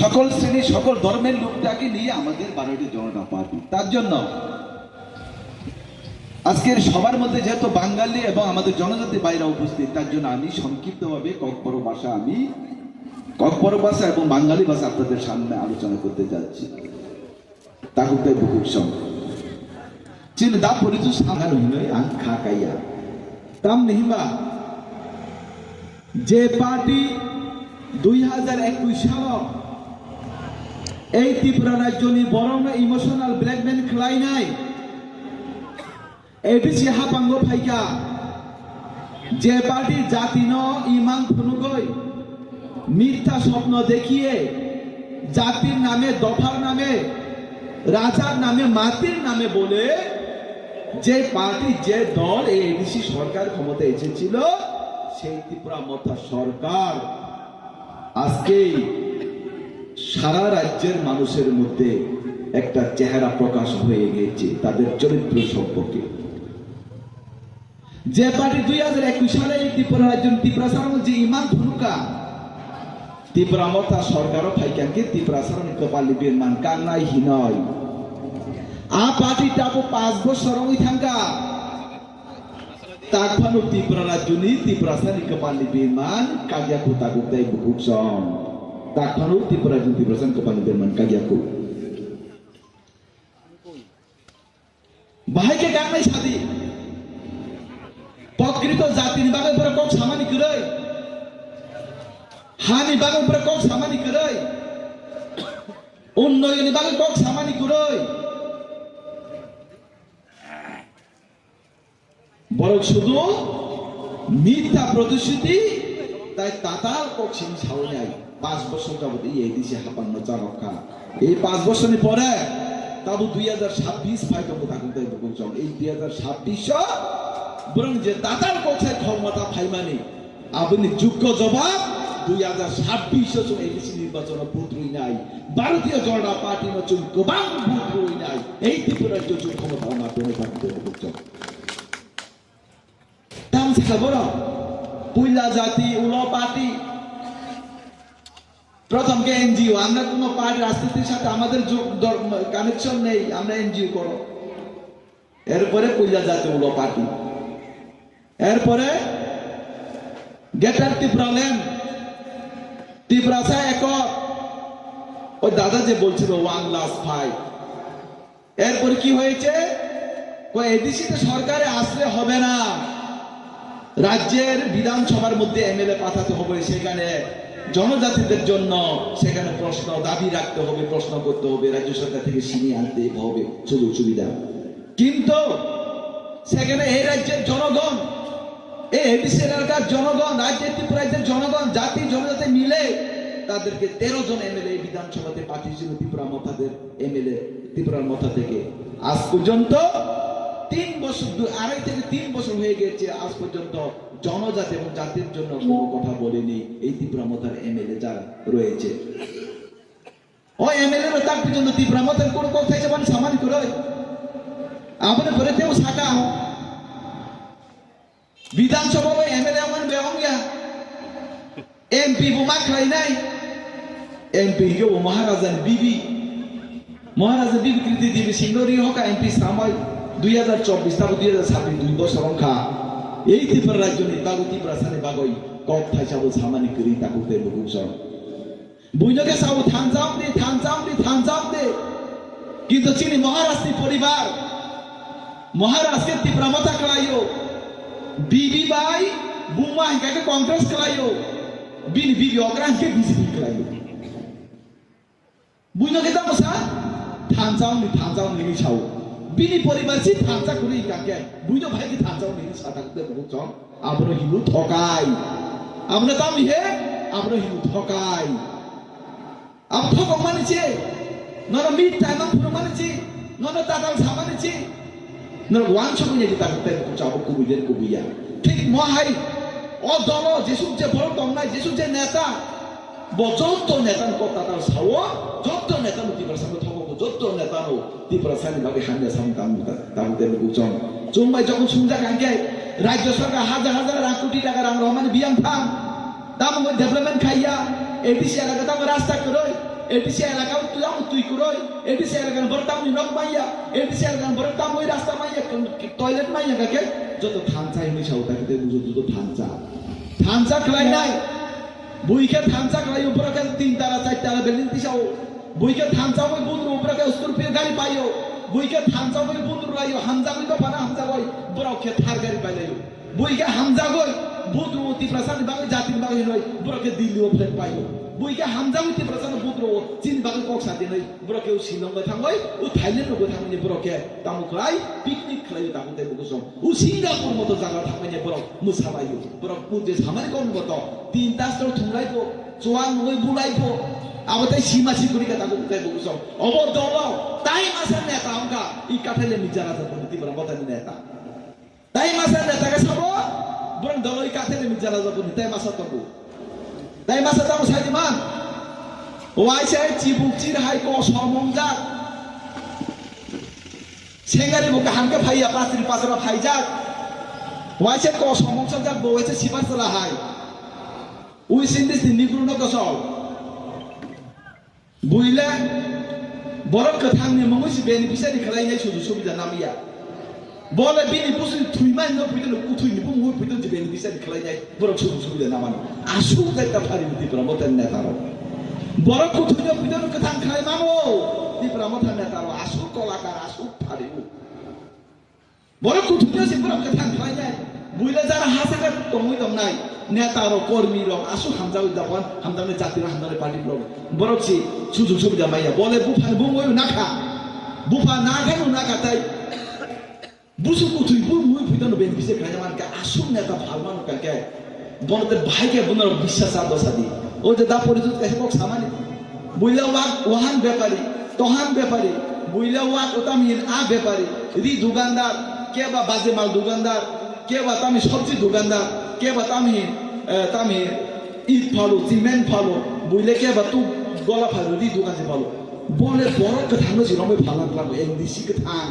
সকল শ্রেণী সকল ধর্মের লোকটাকে নিয়ে আমাদের বারোটি জনতা পার্টি। তার জন্য আজকের সবার মধ্যে যেহেতু বাঙালি এবং আমাদের জনজাতি বাইরে উপস্থিত, তার জন্য আমি সংক্ষিপ্তভাবে ককবরক ভাষা এবং বাঙালি ভাষা আপনাদের সামনে আলোচনা করতে যাচ্ছি। তাকুতে বুকুক সং চিন দা পরিচু সাহান হইনই আং খাকাইয়া তাম নিহিমা যে পার্টি 2021 সাল এই ত্রিপুরা রাজ্যনি বরং ইমোশনাল ব্ল্যাকমেল খালাইনাই এডিসি হাপাঙ্গ ফাইকা যে পার্টি জাতিন ইমান ফুনুগই মিথ্যা স্বপ্ন দেখিয়ে জাতির নামে, দফার নামে, রাজার নামে, মাতির নামে বলে যে পার্টি, যে দল এই এডিসি সরকার ক্ষমতা এসেছিল, সেই ত্রিপুরা মথা সরকার আজকে সারা রাজ্যের মানুষের মধ্যে একটা চেহারা প্রকাশ হয়ে গেছে তাদের চরিত্র সম্পর্কে। যে পার্টি 2021 সালে ত্রিপুরা রাজ্য ত্রিপুরা সারণ যে ইমান ধনুকা ত্রিপুরা মথা সরকারও ফাইকাকে ত্রিপুরা সারণ কপালি বিমান কান্নাই হিনয় আ পার্টি টাপো 5 বছর ওই থাঙ্কা তাকফানো ত্রিপুরা রাজ্যনি ত্রিপুরা সারণ কপালি বিমান কাগিয়াকু তাগুতাই বুকুক সং তাকফানো ত্রিপুরা রাজ্য ত্রিপুরা সারণ কপালি বিমান কাগিয়াকু বাহাইকে কান্নাই সাদি প্রকৃত জাতির বাগে পরে কক সামানি করে হানি বাগে পরে কক সামানি করে উন্নয়ন বাগে কক সামানি করে বরং শুধু মিথ্যা প্রতিশ্রুতি তাই তাতাল কক সিং ছাও নাই 5 বছর যাবত এই দিশে হাপান্ন চা রক্ষা এই 5 বছর পরে তাবু 2026 ফাইটম থাকুন তাই বলছম এই 2026 বরং যে দাতার কোথায় ক্ষমতা ফাইমানি আপনি যোগ্য জবাব 2026 এডিসি নির্বাচন পুত্রই নাই ভারতীয় জনতা পার্টি নতুন গোবাং পুত্রই নাই এই ত্রিপুরার যে ক্ষমতা মাধ্যমে থাকতে বলছ তাম থেকে বড় পুইলা জাতি উলো পার্টি প্রথম কে এনজিও আমরা কোনো পার্টি রাজনীতির সাথে আমাদের কানেকশন নেই আমরা এনজিও করো এরপরে পুইলা জাতি উলো পার্টি এরপরে গেটার ত্রিপুরালেন ত্রিপুরাসা এক ওই দাদা যে বলছিল 1 লাস্ট ফাইট এরপরে কি হয়েছে এডিসিতে সরকারে আসলে হবে না রাজ্যের বিধানসভার মধ্যে এমএলএ পাঠাতে হবে সেখানে জনজাতিদের জন্য সেখানে প্রশ্ন দাবি রাখতে হবে প্রশ্ন করতে হবে রাজ্য সরকার থেকে ছিনিয়ে আনতে হবে সুযোগ সুবিধা কিন্তু সেখানে এই রাজ্যের জনগণ এই এডিসি এলাকার জনগণ রাজ্যের ত্রিপুরাজ্যের জনগণ জাতি জনজাতি মিলে তাদেরকে 13 জন এমএলএ বিধানসভাতে পাঠিয়েছিল ত্রিপুরা মথাদের এমএলএ ত্রিপুরার মথা থেকে আজ পর্যন্ত 3 বছর 2.5 থেকে 3 বছর হয়ে গেছে আজ পর্যন্ত জনজাতি এবং জাতির জন্য কোনো কথা বলেনি এই ত্রিপুরা মথার এমএলএ যারা রয়েছে ওই এমএলএ তার পর্যন্ত ত্রিপুরা মথার কোনো কথা যেমন সামান্য করে আপনি করেতেও শাখা বিধানসভা এমএলএ আমার বেহঙ্গা এমপি বোমা খাই নাই এমপি কে ও মহারাজান বিবি কৃতি দিবি সিংহরি হকা এমপি সামাই 2024 তারপর 2026 2 বছর সংখ্যা এই ত্রিপুরা রাজ্য নির্বাচন ত্রিপুরা সানে বাগই কক থাইসাবো সামানি করি তাকুতে বুকুসন বুইনকে সাউ থানজাম দে কিন্তু চিনি মহারাষ্ট্র পরিবার মহারাষ্ট্রের ত্রিপুরা মাথা করাইও বিবি বাই বুমা হিংকাকে কংগ্রেস করাইও বিবি অগ্রাহকে বিজেপি করাইও বুইনকে দামসা থানজাম নি ছাও বিনি পরিবার সি থানজা করি কাকে বুইনো ভাই কি থানজাম নি সাতাকতে বুকচম আমরা হিলু ঠকাই আমরা দাম হে আমরা হিলু ঠকাই আপ ঠকক মানিছে নর মিট টাইম পুরো মানিছে নর তাতাল সামানিছে নর ওয়ান সময় যে তাকতে চাবো কুবিদের কুবিয়া ঠিক মহাই ও দল যেসব যে বড় দমনাই যেসব যে নেতা যত নেতার কথা তার সাও যত নেতা ত্রিপুরা সামনে থাকবো যত নেতা নো ত্রিপুরা সামনে ভাবে হান্ডে সামনে তামুতে বুঝছন চুম্বাই যখন সুন্দর কাঙ্কে রাজ্য সরকার হাজার লাখ কোটি টাকা রাম রহমান বিয়াম থাম দাম ডেভেলপমেন্ট খাইয়া এডিসি এলাকা তাম রাস্তা করে এডিসি এলাকা তুই আম তুই করই এডিসি এলাকা বরতাম নক মাইয়া এডিসি এলাকা বরতাম ওই রাস্তা মাইয়া টয়লেট মাইয়া কাকে যত থানচা এমনি সাউটাকে যত থানচা খেলাই নাই বইকে থানচা খেলাই উপরে তিন তারা চার তারা বিল্ডিং দিছাও বইকে থানচা ওই বুদ্র উপরে স্করপিও গাড়ি পাইও বইকে থানচা ওই বুদ্র লাইও হামজা কই তো পানা হামজা কই বড়কে থার গাড়ি পাইলাইও বইকে হামজা কই বুদ্র অতি প্রসাদ বাগে জাতির বাগে নয় বড়কে দিল্লিও ফ্লেট পাইও বইকে হামজা অতি প্রসাদ বুদ্র চীন বাগে কক সাথে নয় বড়কে শিলং থাঙ্গই ও থাইল্যান্ড গো থাঙ্গনি বড়কে তামুকলাই পিকনিক খাইও তাকুতে বকসম ও সিঙ্গাপুর মতো জায়গা থাঙ্গনি বড় মুসাবাইও বড় পুজে সামানি কোন মতো তিন তাস্তর থুংলাইবো চোয়ান নই বুলাইবো আবতাই সীমাসি করি কথা বলতে বলছো অবদল তাই মাসের নেতা আমকা ই কাঠেলে মিজারা যখন তিবরা বতানি নেতা তাই মাসের নেতাকে সাবো বরং দল ই কাঠেলে মিজারা যখন তাই মাসা তবু তাই মাসা তাও সাইদিমান ওয়াইসে চিবুক চির হাই ক সমংজা সেঙ্গারি বুকে হানকে ফাইয়া পাত্রি পাতরা ফাইজাক ওয়াইসে ক সমংজা যা বইছে সিপাসলা হাই উই সিন্দিস নিগুরুন কসল বুইলে বরক কথাংনি মঙ্গসি বেনিফিশিয়ারি খালাইনাय সুযোগ সুবিধা নামিয়া বলে বিনি বুসি থুইমান ন ফিদল কুথুইনি বুমু ফিদল যে বেনিফিশিয়ারি খালাইনাय বরক সুযোগ সুবিধা নামানো আসু একটা ফারিমতি প্রমোতেন নেতারো বরক কুথুইনি ফিদল কথাং খাই মামো দি প্রমোতেন নেতারো আসু কলাকার আসু ফারিমু বরক কুথুইনি সে বরক কথাং খালাইনাय বুইলে যারা হাসাকে তমুই দমনাই নেতারো কর্মীরো আসু হামজাউ জাপান হামদানে জাতির হামদানে পার্টির লোক বরকছি সুযোগ সুবিধা মাইয়া বলে বুফান বুমই নাখা বুফা না কেন না কাটাই বুসুকু তুই বুমই ফিতানো বেনিফিসে খাইমানকে আসু নেতা ভালমান কাকে বনতে ভাইকে বনর বিশ্বাস আর দসাদি ও যে দা পরিচিত কাছে কক সামানি বুইলা ওয়াহান ব্যাপারী তহান ব্যাপারী বুইলা ওতামিন আ ব্যাপারী রি দোকানদার কে বা বাজে মাল দোকানদার কে বা তামি সবজি দোকানদার কে বা তামি ইট ফালো সিমেন্ট ফালো বুইলে কে বা তু গলা ফালো রি দোকান যে ফালো বলে বড় কথানো জিরমে ফালান লাগো এনডিসি কথান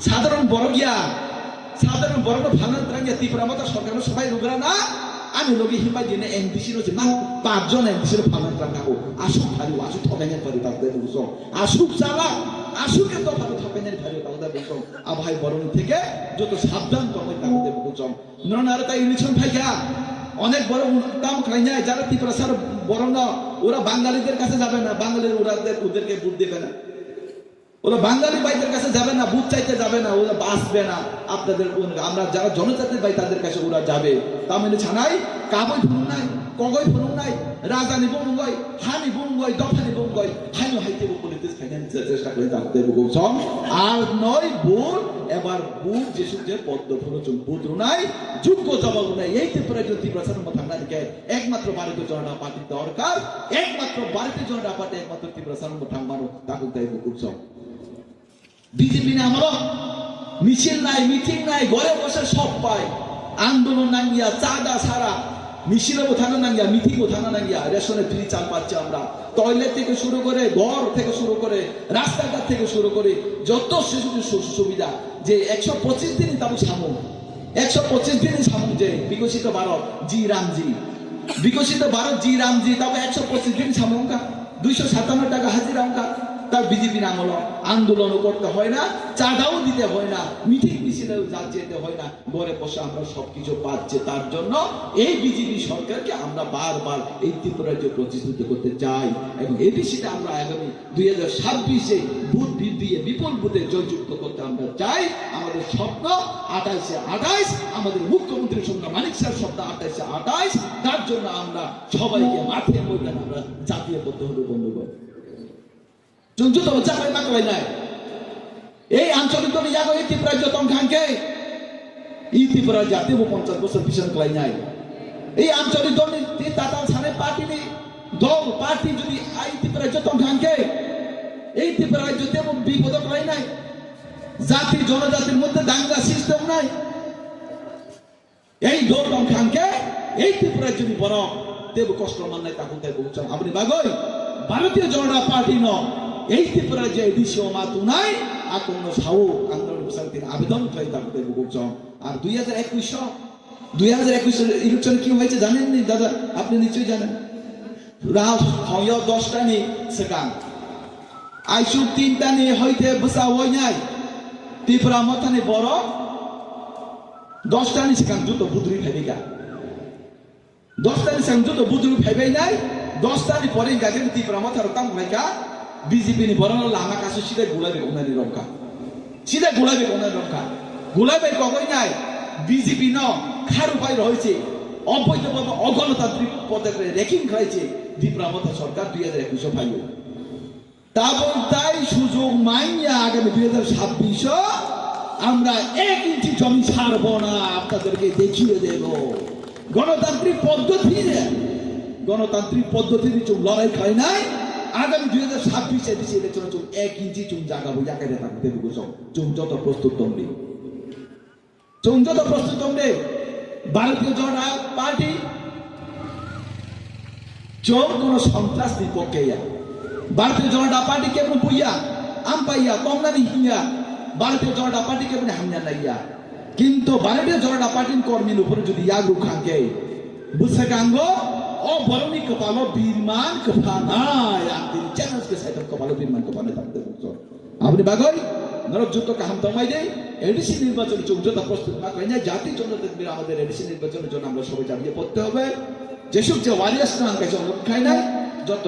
সাধারণ বড় গিয়া সাধারণ বড় ফালান ত্রাঙ্গিয়া ত্রিপুরা মতো সরকার সবাই রুগরা না আমি লগি হিমা দিনে এনডিসি নো যে মা পাঁচজন এনডিসি ফালান ত্রাঙ্গাও আসু ফালিও আসু ঠকাইনে পারি তাতে বুঝছো আসু চালা আসুকে তো ফালো ঠকাইনে পারি তাতে বুঝছো আ ভাই বরণ থেকে যত সাবধান করবে তাতে বুঝছো ননার তাই ইলেকশন ফাইয়া অনেক বড় দাম খাই যায় যারা ত্রিপুরা স্যার বরং না ওরা বাঙালিদের কাছে যাবে না বাঙালির ওদেরকে বুট দেবে না ওরা বাঙালি ভাইদের কাছে যাবে না বুট চাইতে যাবে না ওরা বাঁচবে না আপনাদের আমরা যারা জনজাতির ভাই তাদের কাছে ওরা যাবে তা মানে ছানাই কাবই ফুরুং নাই কগই ফুরুং নাই রাজানি বঙ্গই হানি বঙ্গই দফানি বঙ্গই হাইনো হাইতে বলিতে ফাইন্যান্স চেষ্টা করে যাতে বলছম আর নয় বুট এবার বুট যে সুজে পদ্ম ফুরুচুম বুদ্র নাই যোগ্য জবাব নাই এই ত্রিপুরা যদি প্রচার মত আমরা দিকে একমাত্র ভারতীয় জনতা পার্টি দরকার একমাত্র ভারতীয় জনতা পার্টি একমাত্র ত্রিপুরা সার মত আমারও তাকে তাই বলছম বিজেপি না আমরা মিছিল নাই মিটিং নাই ঘরে বসে সব পায় আন্দোলন নাঙ্গিয়া চাঁদা সারা মিছিলও থানা নাঙ্গিয়া মিটিংও থানা নাঙ্গিয়া রেশনে ফ্রি চাল পাচ্ছি আমরা টয়লেট থেকে শুরু করে ঘর থেকে শুরু করে রাস্তাঘাট থেকে শুরু করে যত সুবিধা যে 125 দিনই তাবু সামু 125 দিনই সামু যে বিকশিত ভারত জি রামজি বিকশিত ভারত জি রামজি তাবু 125 দিন সামুকা 257 টাকা হাজিরা অঙ্কা তার বিজেপি নাম হলো আন্দোলনও করতে হয় না চাঁদাও দিতে হয় না মিটিং মিছিলেও যেতে হয় না ঘরে বসে আমরা সবকিছু পাচ্ছি তার জন্য এই বিজেপি সরকারকে আমরা বারবার এই ত্রিপুরায় যে প্রতিষ্ঠিত করতে চাই এবং এডিসিতে আমরা আগামী 2026-এ ভোট দিয়ে বিপুল ভোটে জয়যুক্ত করতে আমরা চাই আমাদের স্বপ্ন 28-28 আমাদের মুখ্যমন্ত্রীর সঙ্গে মানিক স্যার স্বপ্ন 28-28 তার জন্য আমরা সবাইকে মাঠে ময়দানে আমরা জাতীয় করতে হবে বন্ধুগণ যুদ্ধ চাপাই মাকলাই নাই এই আঞ্চলিক দল ইয়াগো এই ত্রিপুরা যতন খানকে এই ত্রিপুরা জাতীয় 50 বছর পিছন কলাই নাই এই আঞ্চলিক দল তাতাল সানে পার্টি নি দল পার্টি যদি এই ত্রিপুরা যতন খানকে এই ত্রিপুরা যতে বিপদ কলাই নাই জাতি জনজাতির মধ্যে দাঙ্গা সিস্টেম নাই এই দল খানকে এই ত্রিপুরা যদি বড় দেব কষ্ট মান নাই তাকে তাই বলছেন আপনি বাগই ভারতীয় জনতা পার্টি ন এই ত্রিপুরা যে এডিসিও মাতু নাই আর কোন সাউ আন্দোলন শান্তির আবেদন করে তাকে বলছেন আর 2021 ইলেকশন কি হয়েছে জানেন নি দাদা আপনি নিশ্চয়ই জানেন राव हयो 10टानि सिगां आइसु 3टानि हयते बोसावनाय त्रिपुरा मथानि बर' 10टानि सिगां जुत बुद्रुय फायबायगा 10टानि सिगां जुत बुद्रुय फायबायनाय 10टानि परे गाजों त्रिपुरा मथार तांबायगा बीजेपी नि बर' लामा कासु सिदा गुलाबे गनानि रंका सिदा गुलाबे गनानि रंका गुलाबे कगयनाय बीजेपी न खारुपाय रहिছে অবৈধভাবে অগণতান্ত্রিক পদ্ধতিতে রেকিং খাইছে ত্রিপুরা মথা সরকার 2021 ফাইও তারপর তাই সুযোগ মাইয়া আগামী 2026 আমরা 1 ইঞ্চি জমি ছাড়বো না আপনাদেরকে দেখিয়ে দেব গণতান্ত্রিক পদ্ধতিতে চুপ লড়াই খায় নাই আগামী 2026 এ দেশে ইলেকশন চুপ 1 ইঞ্চি চুপ জাগাবো জায়গায় থাকতে দেব চুপ যত প্রস্তুত তোমরে भारतीय जनता पार्टी जो कोनो सन्त्रास विपक्षे भारतीय जनता पार्टी के पुया आम पाइया कमनानी हिया भारतीय जनता पार्टी के हामना नाइया किंतु भारतीय जनता पार्टी कर्मी ऊपर जो यागु खांगे बुसगांगो ओ बरनी कपालो बीरमान कफानाय आंदिन चैनल्स के साइड कपालो बीरमान कफाने थाकते बुझो আপনি বাগই নরক যুদ্ধ কাহাম তমাই দেই এডিসি নির্বাচন চৌদ্দটা প্রস্তুত না কইনা জাতি জনতাদের আমাদের এডিসি নির্বাচনের জন্য আমরা সবাই জানিয়ে পড়তে হবে যেসব যে ওয়ারিয়াস না কাছে অনুরোধ খাই না যত